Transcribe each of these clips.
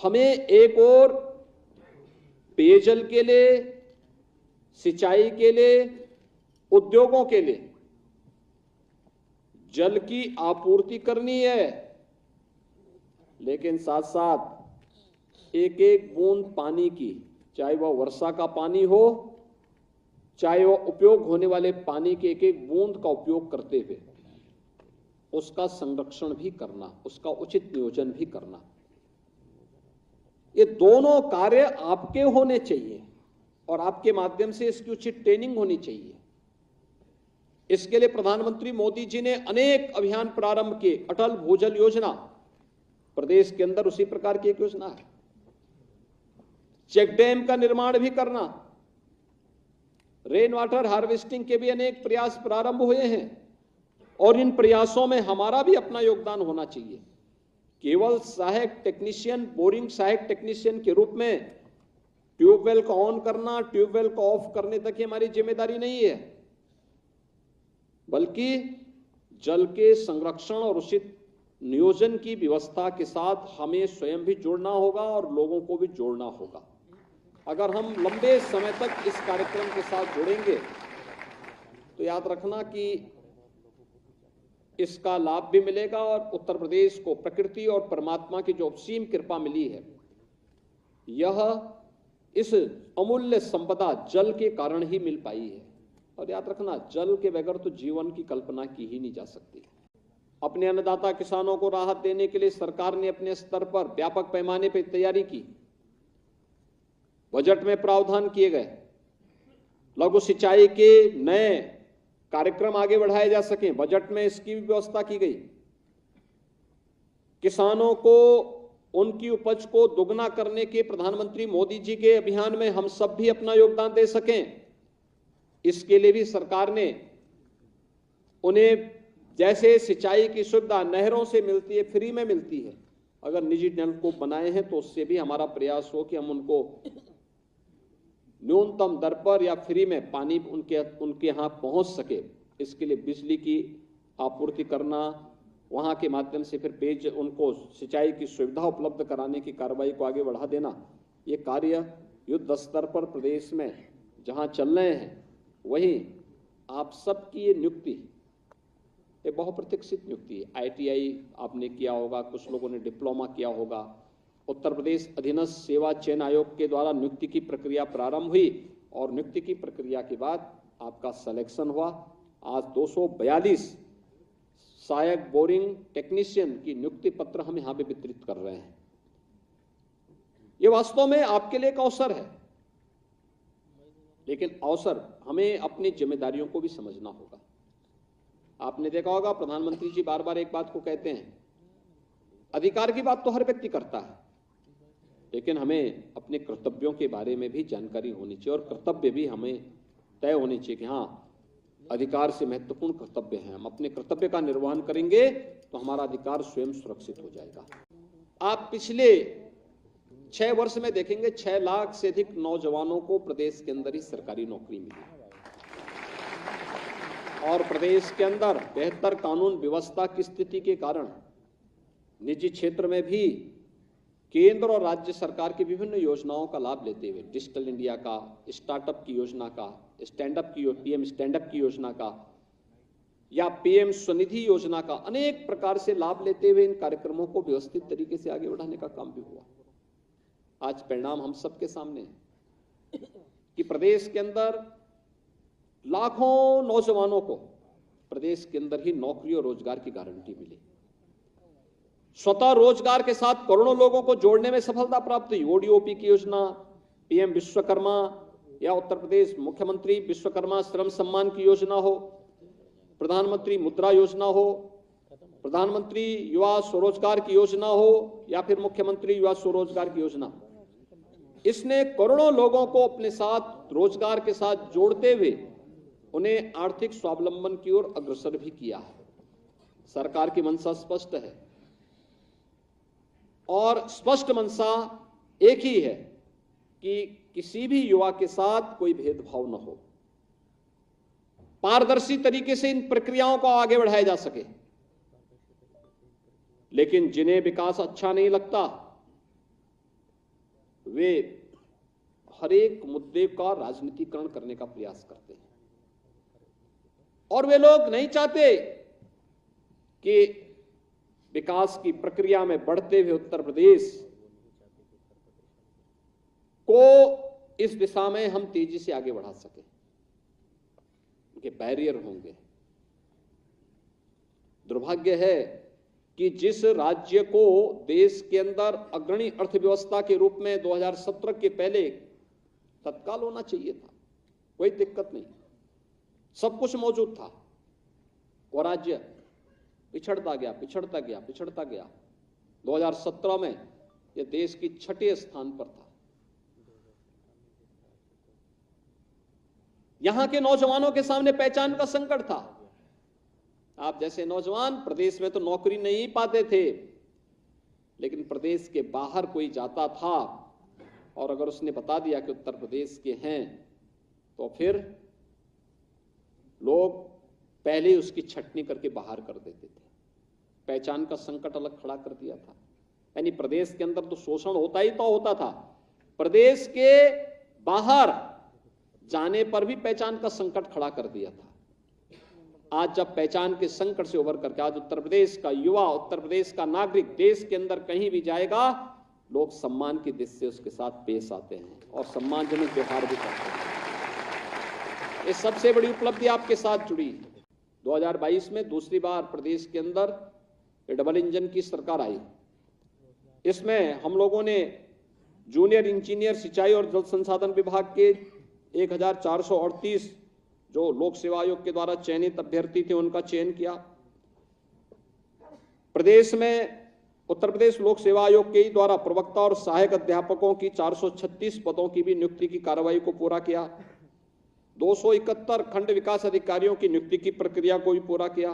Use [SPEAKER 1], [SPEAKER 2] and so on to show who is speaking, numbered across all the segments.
[SPEAKER 1] हमें एक और पेयजल के लिए, सिंचाई के लिए, उद्योगों के लिए जल की आपूर्ति करनी है, लेकिन साथ साथ एक एक बूंद पानी की, चाहे वह वर्षा का पानी हो, चाहे वह उपयोग होने वाले पानी के एक एक बूंद का उपयोग करते हुए उसका संरक्षण भी करना, उसका उचित नियोजन भी करना। ये दोनों कार्य आपके होने चाहिए और आपके माध्यम से इसकी उचित ट्रेनिंग होनी चाहिए। इसके लिए प्रधानमंत्री मोदी जी ने अनेक अभियान प्रारंभ किए। अटल भूजल योजना प्रदेश के अंदर उसी प्रकार की एक योजना है। चेक डैम का निर्माण भी करना, रेन वाटर हार्वेस्टिंग के भी अनेक प्रयास प्रारंभ हुए हैं और इन प्रयासों में हमारा भी अपना योगदान होना चाहिए। केवल सहायक टेक्नीशियन, बोरिंग सहायक टेक्नीशियन के रूप में ट्यूबवेल को ऑन करना, ट्यूबवेल को ऑफ करने तक ही हमारी जिम्मेदारी नहीं है, बल्कि जल के संरक्षण और उचित नियोजन की व्यवस्था के साथ हमें स्वयं भी जुड़ना होगा और लोगों को भी जोड़ना होगा। अगर हम लंबे समय तक इस कार्यक्रम के साथ जुड़ेंगे तो याद रखना कि इसका लाभ भी मिलेगा और उत्तर प्रदेश को प्रकृति और परमात्मा की जो असीम कृपा मिली है, यह इस अमूल्य संपदा जल के कारण ही मिल पाई है। और याद रखना, जल के बगैर तो जीवन की कल्पना की ही नहीं जा सकती। अपने अन्नदाता किसानों को राहत देने के लिए सरकार ने अपने स्तर पर व्यापक पैमाने पर तैयारी की। बजट में प्रावधान किए गए, लघु सिंचाई के नए कार्यक्रम आगे बढ़ाए जा सकें, बजट में इसकी भी व्यवस्था की गई। किसानों को उनकी उपज को दोगुना करने के प्रधानमंत्री मोदी जी के अभियान में हम सब भी अपना योगदान दे सकें, इसके लिए भी सरकार ने उन्हें जैसे सिंचाई की सुविधा नहरों से मिलती है, फ्री में मिलती है, अगर निजी नलकूप बनाए हैं तो उससे भी हमारा प्रयास हो कि हम उनको न्यूनतम दर पर या फ्री में पानी उनके यहाँ पहुंच सके। इसके लिए बिजली की आपूर्ति करना, वहां के माध्यम से फिर पेज उनको सिंचाई की सुविधा उपलब्ध कराने की कार्रवाई को आगे बढ़ा देना, ये कार्य युद्ध स्तर पर प्रदेश में जहां चल रहे हैं, वहीं आप सबकी ये नियुक्ति, ये बहुप्रतीक्षित नियुक्ति है। ITI आपने किया होगा, कुछ लोगों ने डिप्लोमा किया होगा। उत्तर प्रदेश अधीनस्थ सेवा चयन आयोग के द्वारा नियुक्ति की प्रक्रिया प्रारंभ हुई और नियुक्ति की प्रक्रिया के बाद आपका सिलेक्शन हुआ। आज 242 सहायक बोरिंग टेक्नीशियन की नियुक्ति पत्र हम यहां पे वितरित कर रहे हैं। ये वास्तव में आपके लिए एक अवसर है, लेकिन अवसर हमें अपनी जिम्मेदारियों को भी समझना होगा। आपने देखा होगा, प्रधानमंत्री जी बार बार एक बात को कहते हैं, अधिकार की बात तो हर व्यक्ति करता है, लेकिन हमें अपने कर्तव्यों के बारे में भी जानकारी होनी चाहिए और कर्तव्य भी हमें तय होने चाहिए कि हाँ, अधिकार से महत्वपूर्ण कर्तव्य है। हम अपने कर्तव्य का निर्वहन करेंगे तो हमारा अधिकार स्वयं सुरक्षित हो जाएगा। आप पिछले 6 वर्ष में देखेंगे 6 लाख से अधिक नौजवानों को प्रदेश के अंदर ही सरकारी नौकरी मिली और प्रदेश के अंदर बेहतर कानून व्यवस्था की स्थिति के कारण निजी क्षेत्र में भी केंद्र और राज्य सरकार की विभिन्न योजनाओं का लाभ लेते हुए, डिजिटल इंडिया का, स्टार्टअप की योजना का, PM स्टैंडअप की योजना का या PM स्वनिधि योजना का, अनेक प्रकार से लाभ लेते हुए इन कार्यक्रमों को व्यवस्थित तरीके से आगे बढ़ाने का काम भी हुआ। आज परिणाम हम सबके सामने है कि प्रदेश के अंदर लाखों नौजवानों को प्रदेश के अंदर ही नौकरी और रोजगार की गारंटी मिली। स्वतः रोजगार के साथ करोड़ों लोगों को जोड़ने में सफलता प्राप्त हुई। ODOP की योजना, PM विश्वकर्मा या उत्तर प्रदेश मुख्यमंत्री विश्वकर्मा श्रम सम्मान की योजना हो, प्रधानमंत्री मुद्रा योजना हो, प्रधानमंत्री युवा स्वरोजगार की योजना हो या फिर मुख्यमंत्री युवा स्वरोजगार की योजना, इसने करोड़ों लोगों को अपने साथ रोजगार के साथ जोड़ते हुए उन्हें आर्थिक स्वावलंबन की ओर अग्रसर भी किया है। सरकार की मंशा स्पष्ट है और स्पष्ट मंशा एक ही है कि किसी भी युवा के साथ कोई भेदभाव न हो, पारदर्शी तरीके से इन प्रक्रियाओं को आगे बढ़ाया जा सके। लेकिन जिन्हें विकास अच्छा नहीं लगता, वे हर एक मुद्दे का राजनीतिकरण करने का प्रयास करते हैं और वे लोग नहीं चाहते कि विकास की प्रक्रिया में बढ़ते हुए उत्तर प्रदेश को इस दिशा में हम तेजी से आगे बढ़ा सके। उनके बैरियर होंगे। दुर्भाग्य है कि जिस राज्य को देश के अंदर अग्रणी अर्थव्यवस्था के रूप में 2017 के पहले तत्काल होना चाहिए था, कोई दिक्कत नहीं, सब कुछ मौजूद था, वो राज्य पिछड़ता गया। 2017 में यह देश की 6ठे स्थान पर था। यहां के नौजवानों के सामने पहचान का संकट था। आप जैसे नौजवान प्रदेश में तो नौकरी नहीं पाते थे, लेकिन प्रदेश के बाहर कोई जाता था और अगर उसने बता दिया कि उत्तर प्रदेश के हैं तो फिर लोग पहले ही उसकी छटनी करके बाहर कर देते थे। पहचान का संकट अलग खड़ा कर दिया था। यानी प्रदेश के अंदर तो शोषण होता ही तो होता था, प्रदेश के बाहर जाने पर भी पहचान का संकट खड़ा कर दिया था। आज जब पहचान के संकट से उभर करके आज उत्तर प्रदेश का युवा, उत्तर प्रदेश का नागरिक देश के अंदर कहीं भी जाएगा, लोग सम्मान की दृष्टि से उसके साथ पेश आते हैं और सम्मानजनक व्यवहार भी करते हैं। इस सबसे बड़ी उपलब्धि आपके साथ जुड़ी। 2022 में दूसरी बार प्रदेश के अंदर डबल इंजन की सरकार आई। इसमें हम लोगों ने जूनियर इंजीनियर सिंचाई और जल संसाधन विभाग के 1438 जो लोक सेवा आयोग के द्वारा चयनित अभ्यर्थी थे उनका चयन किया। प्रदेश में उत्तर प्रदेश लोक सेवा आयोग के द्वारा प्रवक्ता और सहायक अध्यापकों की 436 पदों की भी नियुक्ति की कार्रवाई को पूरा किया। 271 खंड विकास अधिकारियों की नियुक्ति की प्रक्रिया को भी पूरा किया।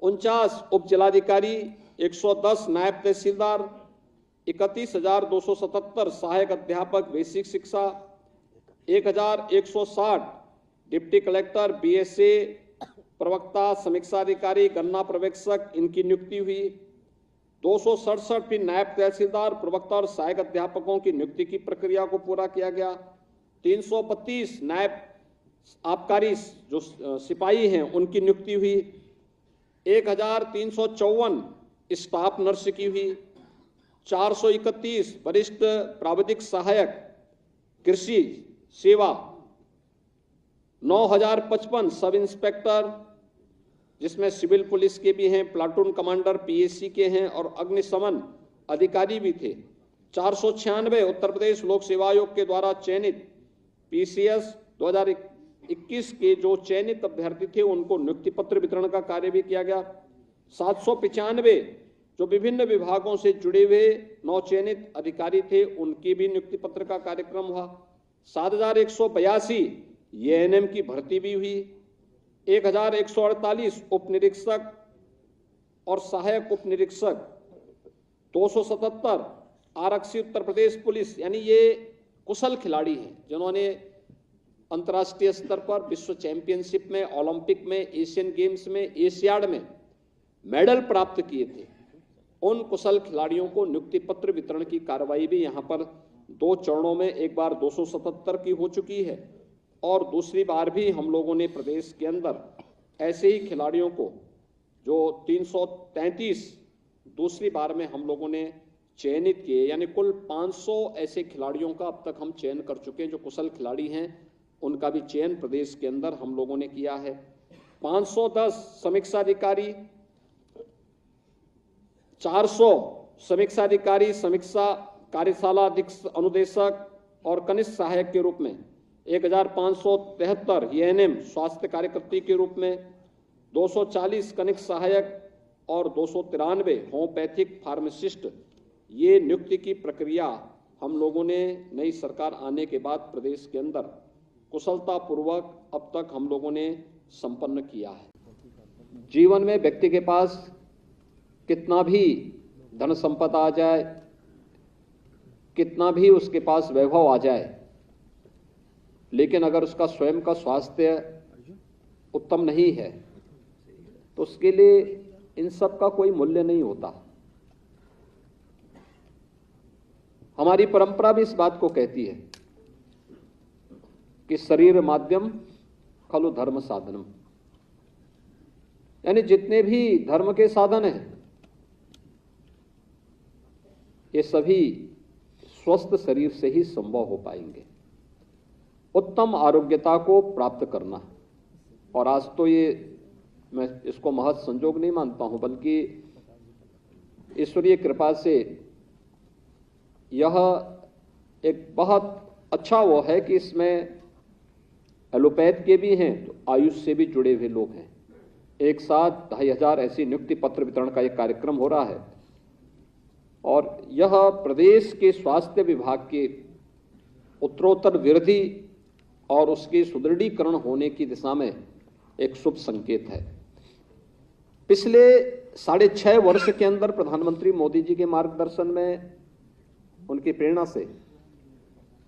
[SPEAKER 1] 49 उप जिलाधिकारी, 110 नायब तहसीलदार, 31,277 सहायक अध्यापक बेसिक शिक्षा, 1,160 डिप्टी कलेक्टर, बीएसए, प्रवक्ता, समीक्षा अधिकारी, गन्ना पर्यवेक्षक, इनकी नियुक्ति हुई। 267 भी नायब तहसीलदार, प्रवक्ता और सहायक अध्यापकों की नियुक्ति की प्रक्रिया को पूरा किया गया। 332 नायब आबकारी जो सिपाही हैं उनकी नियुक्ति हुई। 1,354 स्टाफ नर्स की हुई। 431 वरिष्ठ प्राविधिक सहायक कृषि सेवा, 9,055 सब इंस्पेक्टर जिसमें सिविल पुलिस के भी हैं, प्लाटून कमांडर पीएससी के हैं और अग्निशमन अधिकारी भी थे। 496 उत्तर प्रदेश लोक सेवा आयोग के द्वारा चयनित पीसीएस 2021 के जो चयनित अभ्यर्थी थे उनको नियुक्ति पत्र वितरण का कार्य भी किया गया। 795 जो विभिन्न विभागों से जुड़े हुए नवचयनित अधिकारी थे उनकी भी नियुक्ति पत्र का कार्यक्रम हुआ। 7,182 एएनएम की भर्ती भी हुई। 1,148 उप निरीक्षक और सहायक उप निरीक्षक, 277 आरक्षी उत्तर प्रदेश पुलिस, यानी ये कुशल खिलाड़ी हैं जिन्होंने अंतर्राष्ट्रीय स्तर पर विश्व चैंपियनशिप में, ओलंपिक में, एशियन गेम्स में, एशियाड में मेडल प्राप्त किए थे। उन कुशल खिलाड़ियों को नियुक्ति पत्र वितरण की कार्रवाई भी यहाँ पर 2 चरणों में, एक बार 277 की हो चुकी है और दूसरी बार भी हम लोगों ने प्रदेश के अंदर ऐसे ही खिलाड़ियों को जो 333 दूसरी बार में हम लोगों ने चयनित किए, यानी कुल 500 ऐसे खिलाड़ियों का अब तक हम चयन कर चुके हैं जो कुशल खिलाड़ी हैं। उनका भी चयन प्रदेश के अंदर हम लोगों ने किया है। 510 समीक्षा अधिकारी, 400 समीक्षा अधिकारी, समीक्षा कार्यशाला अनुदेशक और कनिष्ठ सहायक के रूप में, 1,573 एएनएम स्वास्थ्य कार्यकर्ती के रूप में, 240 कनिष्ठ सहायक और 293 होम्योपैथिक फार्मासिस्ट। ये नियुक्ति की प्रक्रिया हम लोगों ने नई सरकार आने के बाद प्रदेश के अंदर कुशलतापूर्वक अब तक हम लोगों ने संपन्न किया है। जीवन में व्यक्ति के पास कितना भी धन संपदा आ जाए, कितना भी उसके पास वैभव आ जाए, लेकिन अगर उसका स्वयं का स्वास्थ्य उत्तम नहीं है तो उसके लिए इन सब का कोई मूल्य नहीं होता। हमारी परंपरा भी इस बात को कहती है कि शरीर माध्यम खलु धर्म साधनम, यानी जितने भी धर्म के साधन हैं ये सभी स्वस्थ शरीर से ही संभव हो पाएंगे। उत्तम आरोग्यता को प्राप्त करना, और आज तो ये मैं इसको महज संजोग नहीं मानता हूं, बल्कि ईश्वरीय कृपा से यह एक बहुत अच्छा वो है कि इसमें एलोपैथ के भी हैं तो आयुष से भी जुड़े हुए लोग हैं। एक साथ 2500 ऐसी नियुक्ति पत्र वितरण का एक कार्यक्रम हो रहा है, और यह प्रदेश के स्वास्थ्य विभाग के उत्तरोत्तर वृद्धि और उसके सुदृढ़ीकरण होने की दिशा में एक शुभ संकेत है। पिछले 6.5 वर्ष के अंदर प्रधानमंत्री मोदी जी के मार्गदर्शन में, उनकी प्रेरणा से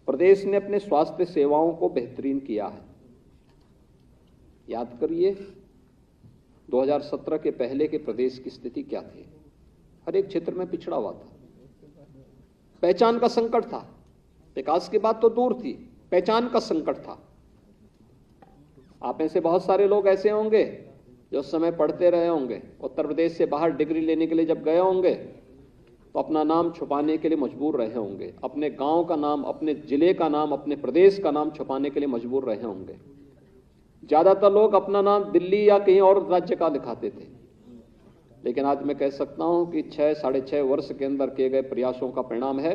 [SPEAKER 1] प्रदेश ने अपने स्वास्थ्य सेवाओं को बेहतरीन किया है। याद करिए 2017 के पहले के प्रदेश की स्थिति क्या थी। हर एक क्षेत्र में पिछड़ा हुआ था, पहचान का संकट था। विकास की बात तो दूर थी, पहचान का संकट था। आप में से बहुत सारे लोग ऐसे होंगे जो उस समय पढ़ते रहे होंगे, उत्तर प्रदेश से बाहर डिग्री लेने के लिए जब गए होंगे तो अपना नाम छुपाने के लिए मजबूर रहे होंगे, अपने गांव का नाम, अपने जिले का नाम, अपने प्रदेश का नाम छुपाने के लिए मजबूर रहे होंगे। ज्यादातर लोग अपना नाम दिल्ली या कहीं और राज्य का दिखाते थे, लेकिन आज मैं कह सकता हूं कि 6-6.5 वर्ष के अंदर किए गए प्रयासों का परिणाम है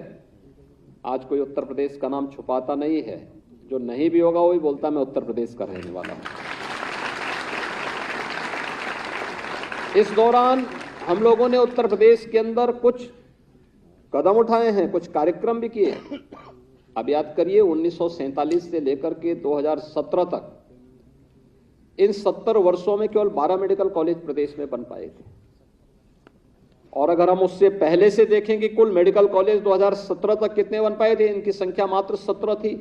[SPEAKER 1] आज कोई उत्तर प्रदेश का नाम छुपाता नहीं है। जो नहीं भी होगा वही बोलता मैं उत्तर प्रदेश का रहने वाला हूं। इस दौरान हम लोगों ने उत्तर प्रदेश के अंदर कुछ कदम उठाए हैं, कुछ कार्यक्रम भी किए। अब याद करिए 1947 से लेकर के 2017 तक इन 70 वर्षों में केवल 12 मेडिकल कॉलेज प्रदेश में बन पाए थे, और अगर हम उससे पहले से देखें कि कुल मेडिकल कॉलेज 2017 तक कितने बन पाए थे, इनकी संख्या मात्र 17 थी।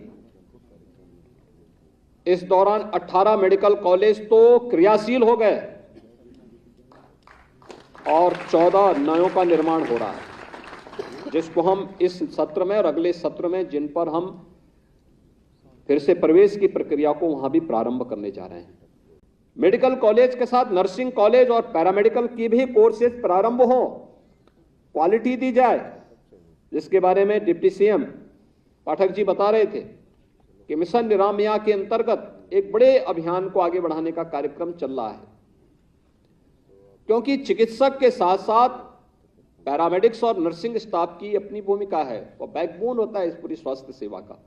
[SPEAKER 1] इस दौरान 18 मेडिकल कॉलेज तो क्रियाशील हो गए और 14 नयों का निर्माण हो रहा है, जिसको हम इस सत्र में और अगले सत्र में, जिन पर हम फिर से प्रवेश की प्रक्रिया को वहां भी प्रारंभ करने जा रहे हैं। मेडिकल कॉलेज के साथ नर्सिंग कॉलेज और पैरामेडिकल की भी कोर्सेज प्रारंभ हो, क्वालिटी दी जाए, जिसके बारे में डिप्टी सीएम पाठक जी बता रहे थे कि मिशन निरामया के अंतर्गत एक बड़े अभियान को आगे बढ़ाने का कार्यक्रम चल रहा है। क्योंकि चिकित्सक के साथ साथ पैरामेडिक्स और नर्सिंग स्टाफ की अपनी भूमिका है, वो बैकबोन होता है इस पूरी स्वास्थ्य सेवा का,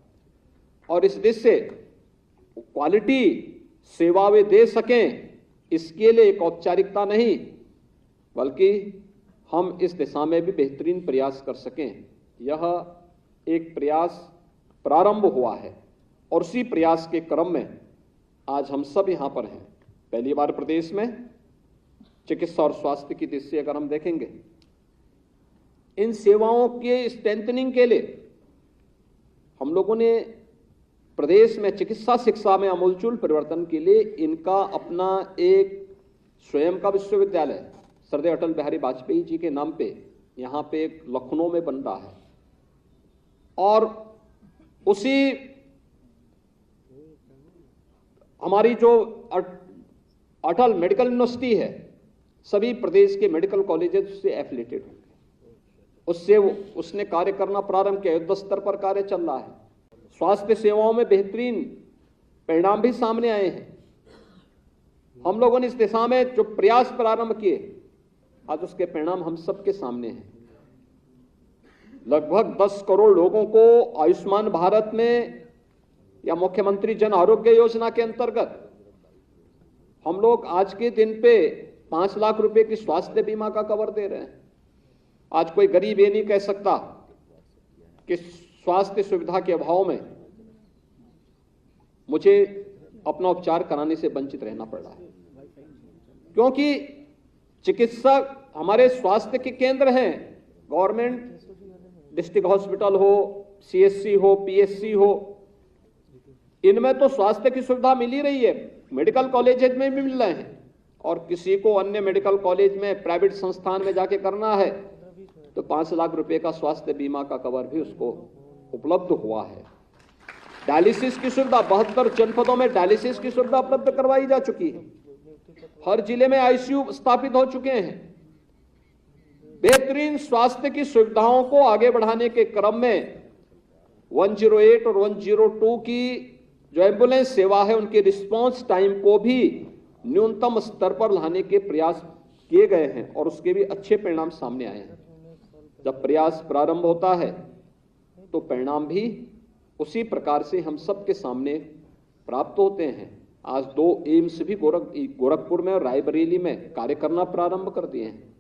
[SPEAKER 1] और इस दृष्टि से क्वालिटी सेवा वे दे सकें, इसके लिए एक औपचारिकता नहीं बल्कि हम इस दिशा में भी बेहतरीन प्रयास कर सकें, यह एक प्रयास प्रारंभ हुआ है। और उसी प्रयास के क्रम में आज हम सब यहां पर हैं। पहली बार प्रदेश में चिकित्सा और स्वास्थ्य की दृष्टि से अगर हम देखेंगे, इन सेवाओं के स्ट्रेंथनिंग के लिए हम लोगों ने प्रदेश में चिकित्सा शिक्षा में आमूलचूल परिवर्तन के लिए इनका अपना एक स्वयं का विश्वविद्यालय सरदार अटल बिहारी वाजपेयी जी के नाम पे यहां पे एक लखनऊ में बन रहा है, और उसी हमारी जो अटल मेडिकल यूनिवर्सिटी है, सभी प्रदेश के मेडिकल कॉलेजेस से एफिलेटेड होंगे। उससे उसने कार्य करना प्रारंभ किया, युद्ध स्तर पर कार्य चल रहा है। स्वास्थ्य सेवाओं में बेहतरीन परिणाम भी सामने आए हैं। हम लोगों ने इस दिशा में जो प्रयास प्रारंभ किए, आज उसके परिणाम हम सबके सामने हैं। लगभग 10 करोड़ लोगों को आयुष्मान भारत में या मुख्यमंत्री जन आरोग्य योजना के अंतर्गत हम लोग आज के दिन पे 5 लाख रुपए की स्वास्थ्य बीमा का कवर दे रहे हैं। आज कोई गरीब ये नहीं कह सकता कि स्वास्थ्य सुविधा के अभाव में मुझे अपना उपचार कराने से वंचित रहना पड़ रहा है, क्योंकि चिकित्सक हमारे स्वास्थ्य के केंद्र हैं। गवर्नमेंट डिस्ट्रिक्ट हॉस्पिटल हो, सीएससी हो, पीएससी हो, इनमें तो स्वास्थ्य की सुविधा मिल ही रही है, मेडिकल कॉलेज में भी मिल रहे हैं, और किसी को अन्य मेडिकल कॉलेज में प्राइवेट संस्थान में जाके करना है तो 5 लाख रुपए का स्वास्थ्य बीमा का कवर भी उसको उपलब्ध हुआ है। डायलिसिस की सुविधा 72 जनपदों में डायलिसिस की सुविधा उपलब्ध करवाई जा चुकी है। हर जिले में आईसीयू स्थापित हो चुके हैं। बेहतरीन स्वास्थ्य की सुविधाओं को आगे बढ़ाने के क्रम में 108 और 102 की जो एम्बुलेंस सेवा है उनके रिस्पांस टाइम को भी न्यूनतम स्तर पर लाने के प्रयास किए गए हैं और उसके भी अच्छे परिणाम सामने आए हैं। जब प्रयास प्रारंभ होता है तो परिणाम भी उसी प्रकार से हम सबके सामने प्राप्त होते हैं। आज 2 एम्स भी गोरखपुर में और रायबरेली में कार्य करना प्रारंभ कर दिए हैं।